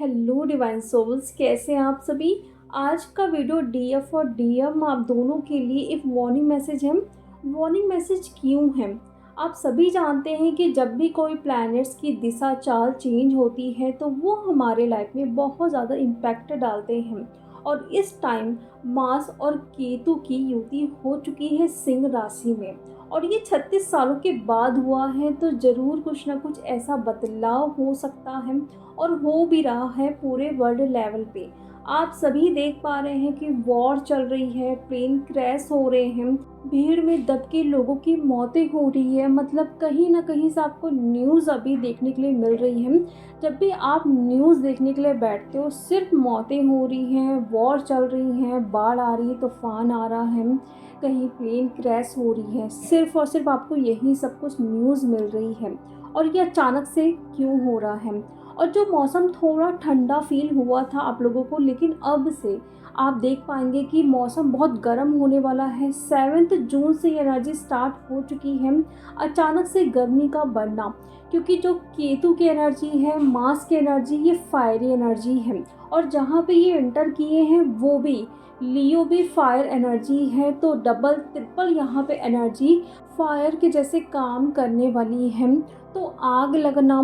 Hello divine souls, कैसे हैं आप सभी। आज का वीडियो डीएफ और डीएम आप दोनों के लिए एक वार्निंग मैसेज है। वार्निंग मैसेज क्यों है? आप सभी जानते हैं कि जब भी कोई प्लैनेट्स की दिशा चाल चेंज होती है तो वो हमारे लाइफ में बहुत ज़्यादा इम्पैक्ट डालते हैं। और इस टाइम मार्स और केतु की युति हो चुकी है सिंह राशि में, और ये 36 सालों के बाद हुआ है, तो ज़रूर कुछ ना कुछ ऐसा बदलाव हो सकता है और हो भी रहा है पूरे वर्ल्ड लेवल पे। आप सभी देख पा रहे हैं कि वॉर चल रही है, प्लेन क्रैश हो रहे हैं, भीड़ में दब के लोगों की मौतें हो रही है। मतलब कहीं ना कहीं से आपको न्यूज़ अभी देखने के लिए मिल रही है। जब भी आप न्यूज़ देखने के लिए बैठते हो सिर्फ मौतें हो रही हैं, वॉर चल रही हैं, बाढ़ आ रही है, तूफान आ रहा है, कहीं प्लेन क्रैश हो रही है, सिर्फ और सिर्फ आपको यही सब कुछ न्यूज़ मिल रही है। और ये अचानक से क्यों हो रहा है? और जो मौसम थोड़ा ठंडा फील हुआ था आप लोगों को, लेकिन अब से आप देख पाएंगे कि मौसम बहुत गर्म होने वाला है। 7 जून से ये एनर्जी स्टार्ट हो चुकी है, अचानक से गर्मी का बढ़ना। क्योंकि जो केतु की एनर्जी है, मार्स की एनर्जी, ये फायरी एनर्जी है, और जहाँ पे ये एंटर किए हैं वो भी लियो भी फायर एनर्जी है। तो डबल ट्रिपल यहाँ पे एनर्जी फायर के जैसे काम करने वाली है। तो आग लगना,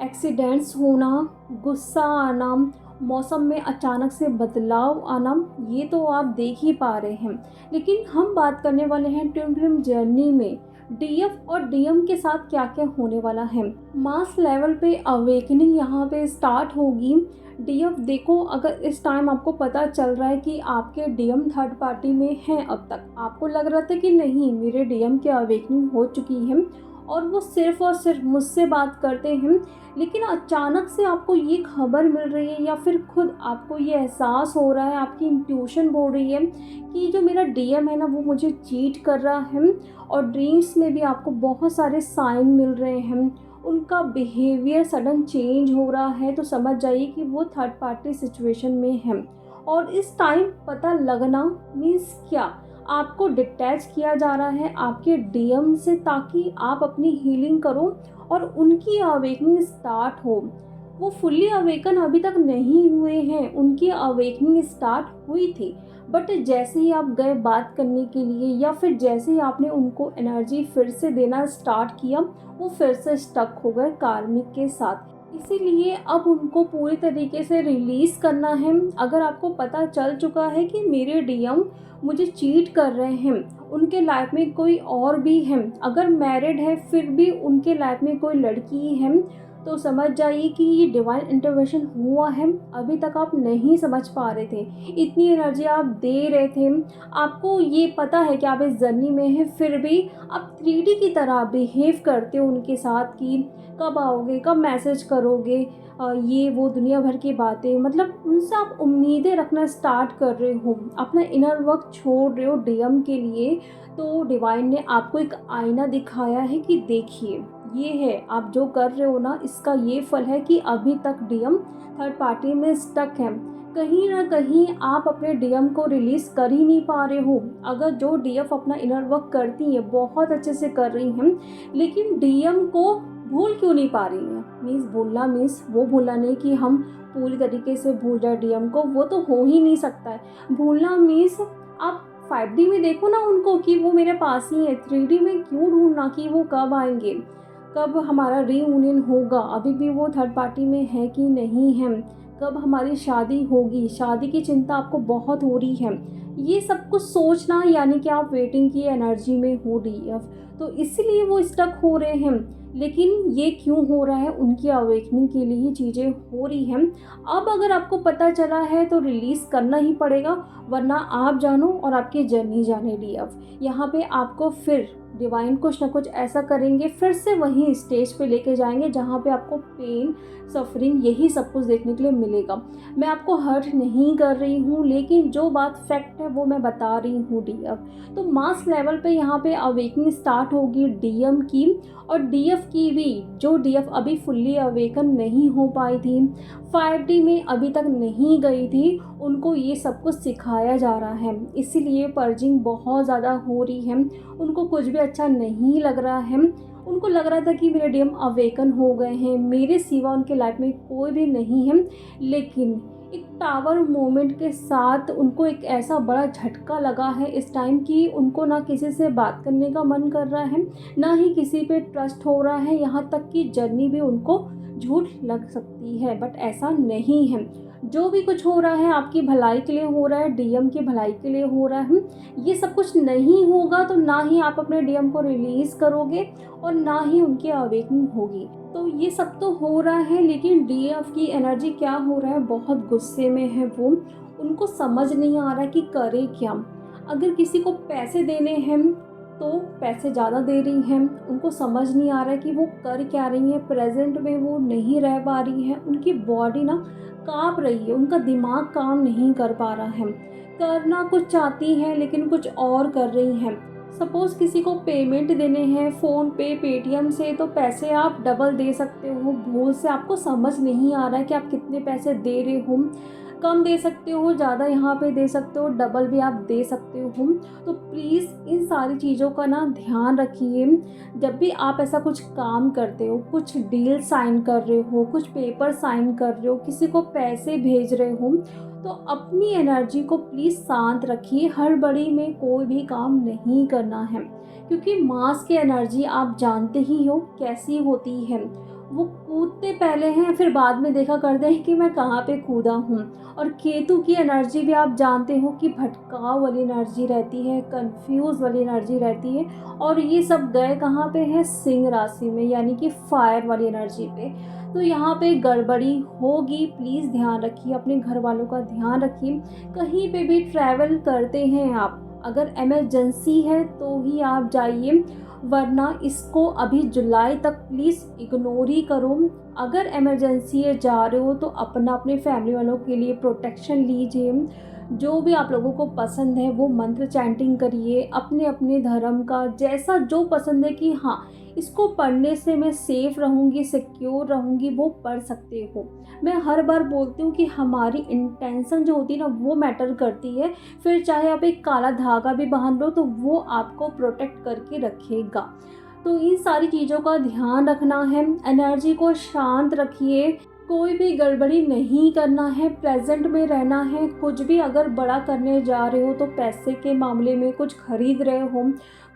एक्सीडेंट्स होना, गुस्सा आना, मौसम में अचानक से बदलाव आना, ये तो आप देख ही पा रहे हैं। लेकिन हम बात करने वाले हैं ट्विन फ्लेम जर्नी में डीएफ और डीएम के साथ क्या क्या होने वाला है। मास लेवल पे अवेकनिंग यहाँ पे स्टार्ट होगी। डीएफ देखो, अगर इस टाइम आपको पता चल रहा है कि आपके डीएम थर्ड पार्टी में हैं, अब तक आपको लग रहा था कि नहीं मेरे डीएम की अवेकनिंग हो चुकी है और वो सिर्फ और सिर्फ मुझसे बात करते हैं, लेकिन अचानक से आपको ये खबर मिल रही है या फिर खुद आपको ये एहसास हो रहा है, आपकी इंट्यूशन बोल रही है कि जो मेरा डीएम है ना वो मुझे चीट कर रहा है। और ड्रीम्स में भी आपको बहुत सारे साइन मिल रहे हैं, उनका बिहेवियर सडन चेंज हो रहा है, तो समझ जाइए कि वो थर्ड पार्टी सिचुएशन में है। और इस टाइम पता लगना मीन्स क्या, आपको डिटैच किया जा रहा है आपके डीएम से, ताकि आप अपनी हीलिंग करो और उनकी अवेकनिंग स्टार्ट हो। वो फुल्ली अवेकन अभी तक नहीं हुए हैं, उनकी अवेकनिंग स्टार्ट हुई थी, बट जैसे ही आप गए बात करने के लिए या फिर जैसे ही आपने उनको एनर्जी फिर से देना स्टार्ट किया, वो फिर से स्टक हो गए कार्मिक के साथ। इसीलिए अब उनको पूरी तरीके से रिलीज़ करना है। अगर आपको पता चल चुका है कि मेरे डीएम मुझे चीट कर रहे हैं, उनके लाइफ में कोई और भी है, अगर मैरिड है फिर भी उनके लाइफ में कोई लड़की है, तो समझ जाइए कि ये डिवाइन इंटरवेंशन हुआ है। अभी तक आप नहीं समझ पा रहे थे, इतनी एनर्जी आप दे रहे थे, आपको ये पता है कि आप इस जर्नी में हैं, फिर भी आप 3D की तरह बिहेव करते हो उनके साथ कि कब आओगे, कब मैसेज करोगे, ये वो दुनिया भर की बातें, मतलब उनसे आप उम्मीदें रखना स्टार्ट कर रहे हो, अपना इनर वर्क छोड़ रहे हो डीएम के लिए। तो डिवाइन ने आपको एक आईना दिखाया है कि देखिए ये है आप जो कर रहे हो ना, इसका ये फल है कि अभी तक डीएम थर्ड पार्टी में स्टक है। कहीं ना कहीं आप अपने डीएम को रिलीज कर ही नहीं पा रहे हो। अगर जो डीएफ अपना इनर वर्क करती है, बहुत अच्छे से कर रही हैं, लेकिन डीएम को भूल क्यों नहीं पा रही हैं। मीन्स भूलना मीन्स वो भूलना नहीं कि हम पूरी तरीके से भूल जाए डीएम को, वो तो हो ही नहीं सकता है। भूलना मीन्स आप 5D में देखो ना उनको कि वो मेरे पास ही है, 3D में क्यों ढूंढना कि वो कब आएंगे, कब हमारा रीयूनियन होगा, अभी भी वो थर्ड पार्टी में है कि नहीं है, कब हमारी शादी होगी, शादी की चिंता आपको बहुत हो रही है। ये सब कुछ सोचना यानी कि आप वेटिंग की एनर्जी में हो डीएफ, तो इसलिए वो स्टक हो रहे हैं। लेकिन ये क्यों हो रहा है, उनकी अवेकनिंग के लिए ही चीज़ें हो रही हैं। अब अगर आपको पता चला है तो रिलीज़ करना ही पड़ेगा, वरना आप जानो और आपकी जर्नी जाने डीएफ। यहाँ पे आपको फिर डिवाइन कुछ ना कुछ ऐसा करेंगे, फिर से वही स्टेज पे लेके जाएंगे जहाँ पे आपको पेन, सफरिंग, यही सब कुछ देखने के लिए मिलेगा। मैं आपको हर्ट नहीं कर रही हूँ, लेकिन जो बात फैक्ट है वो मैं बता रही हूँ डीएफ। तो मास लेवल पे यहाँ पे अवेकनिंग स्टार्ट होगी डीएम की, और डीएफ की भी, जो डीएफ अभी फुल्ली अवेकन नहीं हो पाई थी, 5D में अभी तक नहीं गई थी, उनको ये सब कुछ सिखाया जा रहा है। इसीलिए पर्जिंग बहुत ज़्यादा हो रही है, उनको कुछ भी अच्छा नहीं लग रहा है। उनको लग रहा था कि मेरे डीएम अवेकन हो गए हैं, मेरे सिवा उनके लाइफ में कोई भी नहीं है। लेकिन एक टावर मोमेंट के साथ उनको एक ऐसा बड़ा झटका लगा है इस टाइम कि उनको ना किसी से बात करने का मन कर रहा है, ना ही किसी पे ट्रस्ट हो रहा है। यहाँ तक कि जर्नी भी उनको झूठ लग सकती है, बट ऐसा नहीं है। जो भी कुछ हो रहा है आपकी भलाई के लिए हो रहा है, डीएम की भलाई के लिए हो रहा है। ये सब कुछ नहीं होगा तो ना ही आप अपने डीएम को रिलीज़ करोगे और ना ही उनकी अवेकनिंग होगी। तो ये सब तो हो रहा है, लेकिन डीएफ की एनर्जी क्या हो रहा है, बहुत गुस्से में है वो। उनको समझ नहीं आ रहा कि करे क्या। अगर किसी को पैसे देने हैं तो पैसे ज़्यादा दे रही हैं, उनको समझ नहीं आ रहा है कि वो कर क्या रही हैं। प्रेजेंट में वो नहीं रह पा रही हैं, उनकी बॉडी ना काँप रही है, उनका दिमाग काम नहीं कर पा रहा है। करना कुछ चाहती हैं लेकिन कुछ और कर रही हैं। सपोज़ किसी को पेमेंट देने हैं फ़ोन पे, पेटीएम से, तो पैसे आप डबल दे सकते हो। भूल से आपको समझ नहीं आ रहा है कि आप कितने पैसे दे रहे हो। कम दे सकते हो, ज़्यादा यहाँ पे दे सकते हो, डबल भी आप दे सकते हो। तो प्लीज़ इन सारी चीज़ों का ना ध्यान रखिए। जब भी आप ऐसा कुछ काम करते हो, कुछ डील साइन कर रहे हो, कुछ पेपर साइन कर रहे हो, किसी को पैसे भेज रहे हो, तो अपनी एनर्जी को प्लीज़ शांत रखिए। हड़बड़ी में कोई भी काम नहीं करना है, क्योंकि मास की एनर्जी आप जानते ही हो कैसी होती है। वो कूदते पहले हैं, फिर बाद में देखा करते हैं कि मैं कहाँ पे कूदा हूँ। और केतु की एनर्जी भी आप जानते हो कि भटकाव वाली एनर्जी रहती है, कंफ्यूज वाली एनर्जी रहती है। और ये सब गए कहाँ पे है, सिंह राशि में, यानी कि फायर वाली एनर्जी पे। तो यहाँ पे गड़बड़ी होगी, प्लीज़ ध्यान रखिए, अपने घर वालों का ध्यान रखिए। कहीं पे भी ट्रैवल करते हैं आप, अगर इमरजेंसी है तो ही आप जाइए, वरना इसको अभी जुलाई तक प्लीज़ इग्नोर ही करो। अगर इमरजेंसी है जा रहे हो तो अपना अपने फैमिली वालों के लिए प्रोटेक्शन लीजिए। जो भी आप लोगों को पसंद है वो मंत्र चैंटिंग करिए, अपने अपने धर्म का जैसा जो पसंद है कि हाँ इसको पढ़ने से मैं सेफ़ रहूँगी, सिक्योर रहूँगी, वो पढ़ सकते हो। मैं हर बार बोलती हूँ कि हमारी इंटेंशन जो होती है ना वो मैटर करती है। फिर चाहे आप एक काला धागा भी बांध लो तो वो आपको प्रोटेक्ट करके रखेगा। तो इन सारी चीज़ों का ध्यान रखना है, एनर्जी को शांत रखिए, कोई भी गड़बड़ी नहीं करना है, प्रेजेंट में रहना है। कुछ भी अगर बड़ा करने जा रहे हो तो पैसे के मामले में कुछ खरीद रहे हो,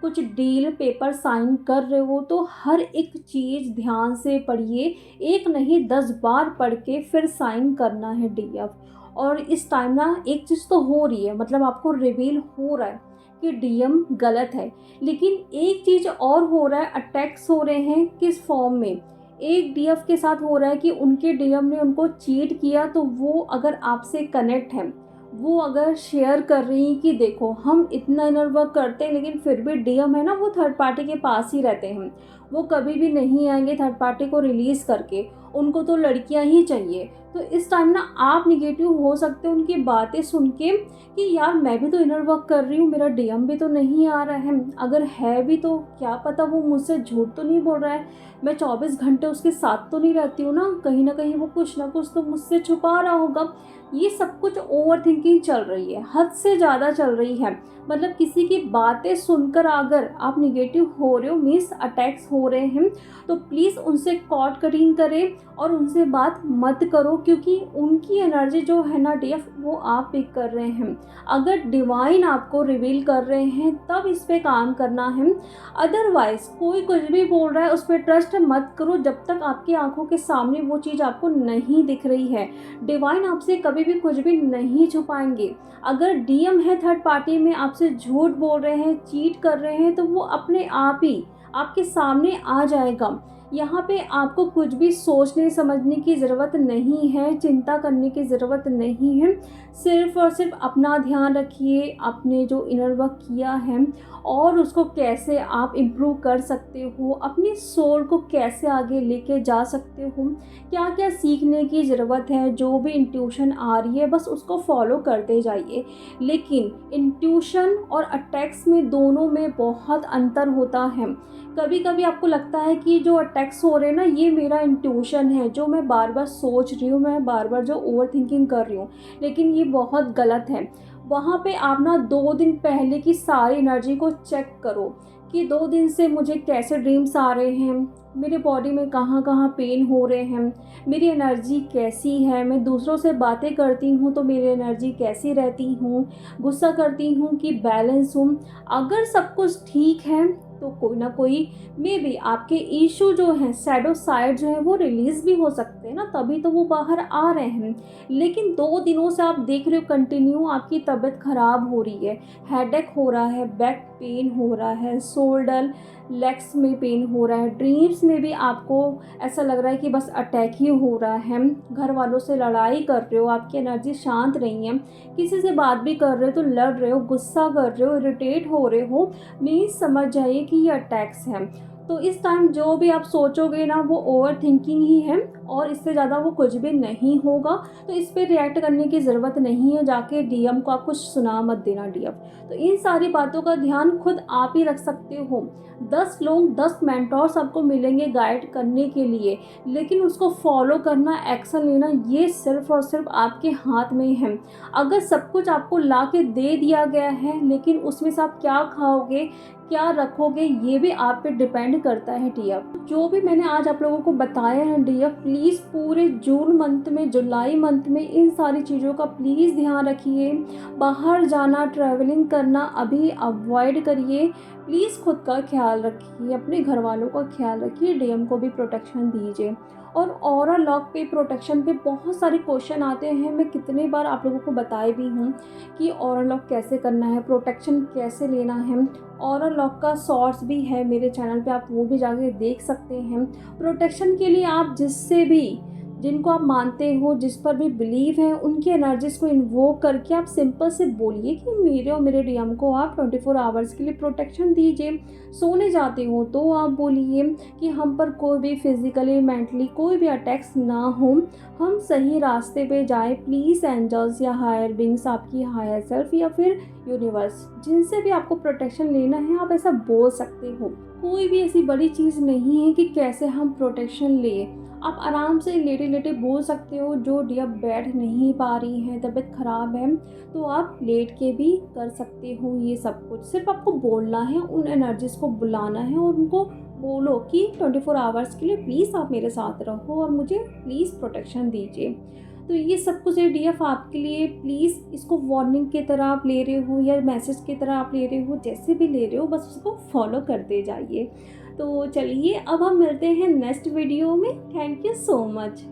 कुछ डील पेपर साइन कर रहे हो, तो हर एक चीज़ ध्यान से पढ़िए। एक नहीं 10 बार पढ़ के फिर साइन करना है डीएफ। और इस टाइम ना एक चीज़ तो हो रही है, मतलब आपको रिवील हो रहा है कि डीएम गलत है, लेकिन एक चीज़ और हो रहा है, अटैक्स हो रहे हैं। किस फॉर्म में? एक डीएफ के साथ हो रहा है कि उनके डीएम ने उनको चीट किया, तो वो अगर आपसे कनेक्ट है, वो अगर शेयर कर रही हैं कि देखो हम इतना इनर वर्क करते हैं लेकिन फिर भी डीएम है ना वो थर्ड पार्टी के पास ही रहते हैं, वो कभी भी नहीं आएंगे थर्ड पार्टी को रिलीज़ करके, उनको तो लड़कियां ही चाहिए। तो इस टाइम ना आप निगेटिव हो सकते हो उनकी बातें सुन के कि यार मैं भी तो इनर वर्क कर रही हूँ, मेरा डीएम भी तो नहीं आ रहा है, अगर है भी तो क्या पता वो मुझसे झूठ तो नहीं बोल रहा है, मैं 24 घंटे उसके साथ तो नहीं रहती हूँ ना कहीं वो कुछ ना कुछ तो मुझसे छुपा रहा होगा। ये सब कुछ ओवर थिंकिंग चल रही है, हद से ज़्यादा चल रही है। मतलब किसी की बातें सुनकर अगर आप निगेटिव हो रहे हो, मीन्स अटैक्स हो रहे हैं, तो प्लीज़ उनसे कॉर्ड कटिंग करें और उनसे बात मत करो, क्योंकि उनकी एनर्जी जो है ना डीएफ वो आप पिक कर रहे हैं। अगर डिवाइन आपको रिवील कर रहे हैं तब इस पे काम करना है, अदरवाइज़ कोई कुछ भी बोल रहा है उस पर ट्रस्ट मत करो जब तक आपकी आंखों के सामने वो चीज़ आपको नहीं दिख रही है। डिवाइन आपसे कभी भी कुछ भी नहीं छुपाएंगे। अगर डीएम है थर्ड पार्टी में आपसे झूठ बोल रहे हैं, चीट कर रहे हैं, तो वो अपने आप ही आपके सामने आ जाएगा। यहाँ पे आपको कुछ भी सोचने समझने की ज़रूरत नहीं है, चिंता करने की ज़रूरत नहीं है। सिर्फ़ और सिर्फ अपना ध्यान रखिए, आपने जो इनर वर्क किया है और उसको कैसे आप इम्प्रूव कर सकते हो, अपनी सोल को कैसे आगे लेके जा सकते हो, क्या क्या सीखने की ज़रूरत है, जो भी इंट्यूशन आ रही है बस उसको फॉलो करते जाइए। लेकिन इंट्यूशन और अटैक्स में दोनों में बहुत अंतर होता है। कभी कभी आपको लगता है कि जो अटैक्स हो रहे हैं ना ये मेरा इंट्यूशन है, जो मैं बार बार सोच रही हूँ, मैं बार बार जो ओवर थिंकिंग कर रही हूँ, लेकिन ये बहुत गलत है। वहाँ पे आप ना 2 दिन पहले की सारी एनर्जी को चेक करो कि 2 दिन से मुझे कैसे ड्रीम्स आ रहे हैं, मेरे बॉडी में कहाँ कहाँ पेन हो रहे हैं, मेरी एनर्जी कैसी है, मैं दूसरों से बातें करती हूँ तो मेरी एनर्जी कैसी रहती हूँ, गुस्सा करती हूँ कि बैलेंस हूँ। अगर सब कुछ ठीक है तो कोई ना कोई मे बी आपके इशू जो हैं, शैडो साइड जो है वो रिलीज़ भी हो सकते हैं ना, तभी तो वो बाहर आ रहे हैं। लेकिन 2 दिनों से आप देख रहे हो कंटिन्यू आपकी तबीयत ख़राब हो रही है, हेडेक हो रहा है, बैक पेन हो रहा है, शोल्डर लेग्स में पेन हो रहा है, ड्रीम्स में भी आपको ऐसा लग रहा है कि बस अटैक ही हो रहा है, घर वालों से लड़ाई कर रहे हो, आपकी एनर्जी शांत नहीं है, किसी से बात भी कर रहे हो तो लड़ रहे हो, गुस्सा कर रहे हो, इरिटेट हो रहे हो, मीन्स समझ जाइए कि ये अटैक्स हैं। तो इस टाइम जो भी आप सोचोगे ना वो ओवर थिंकिंग ही है और इससे ज़्यादा वो कुछ भी नहीं होगा। तो इस पे रिएक्ट करने की ज़रूरत नहीं है, जाके डीएम को आप कुछ सुना मत देना डीएम। तो इन सारी बातों का ध्यान खुद आप ही रख सकते हो। 10 लोग 10 मेंटोर्स आपको मिलेंगे गाइड करने के लिए, लेकिन उसको फॉलो करना, एक्शन लेना ये सिर्फ़ और सिर्फ आपके हाथ में है। अगर सब कुछ आपको ला के दे दिया गया है लेकिन उसमें से आप क्या खाओगे, क्या रखोगे, ये भी आप पे डिपेंड करता है डीएफ। जो भी मैंने आज आप लोगों को बताया है डीएफ, प्लीज़ पूरे जून मंथ में, जुलाई मंथ में इन सारी चीज़ों का प्लीज़ ध्यान रखिए। बाहर जाना, ट्रैवलिंग करना अभी अवॉइड करिए। प्लीज़ खुद का ख्याल रखिए, अपने घर वालों का ख्याल रखिए, डीएम को भी प्रोटेक्शन दीजिए। और ऑरा लॉक पे प्रोटेक्शन पे बहुत सारे क्वेश्चन आते हैं, मैं कितने बार आप लोगों को बताए भी हूँ कि ऑरा लॉक कैसे करना है, प्रोटेक्शन कैसे लेना है। ऑरा लॉक का शॉर्ट्स भी है मेरे चैनल पे, आप वो भी जाके देख सकते हैं। प्रोटेक्शन के लिए आप जिससे भी, जिनको आप मानते हो, जिस पर भी बिलीव है, उनकी एनर्जीज़ को इन्वोक करके आप सिंपल से बोलिए कि मेरे और मेरे डीएम को आप 24 आवर्स के लिए प्रोटेक्शन दीजिए। सोने जाते हो तो आप बोलिए कि हम पर कोई भी फिज़िकली, मेंटली कोई भी अटैक्स ना हो, हम सही रास्ते पे जाएं। प्लीज़ एंजल्स या हायर बीइंग्स, आपकी हायर सेल्फ या फिर यूनिवर्स, जिनसे भी आपको प्रोटेक्शन लेना है आप ऐसा बोल सकते हो। कोई भी ऐसी बड़ी चीज़ नहीं है कि कैसे हम प्रोटेक्शन लें। आप आराम से लेटे लेटे बोल सकते हो। जो डीएफ बैठ नहीं पा रही हैं, तबीयत ख़राब है, तो आप लेट के भी कर सकते हो ये सब कुछ। सिर्फ आपको बोलना है, उन एनर्जीज़ को बुलाना है और उनको बोलो कि 24 आवर्स के लिए प्लीज़ आप मेरे साथ रहो और मुझे प्लीज़ प्रोटेक्शन दीजिए। तो ये सब कुछ है डीएफ आपके लिए। प्लीज़ इसको वार्निंग की तरह आप ले रहे हो या मैसेज की तरह आप ले रहे हो, जैसे भी ले रहे हो बस उसको फॉलो करते जाइए। तो चलिए अब हम मिलते हैं नेक्स्ट वीडियो में। Thank you so much.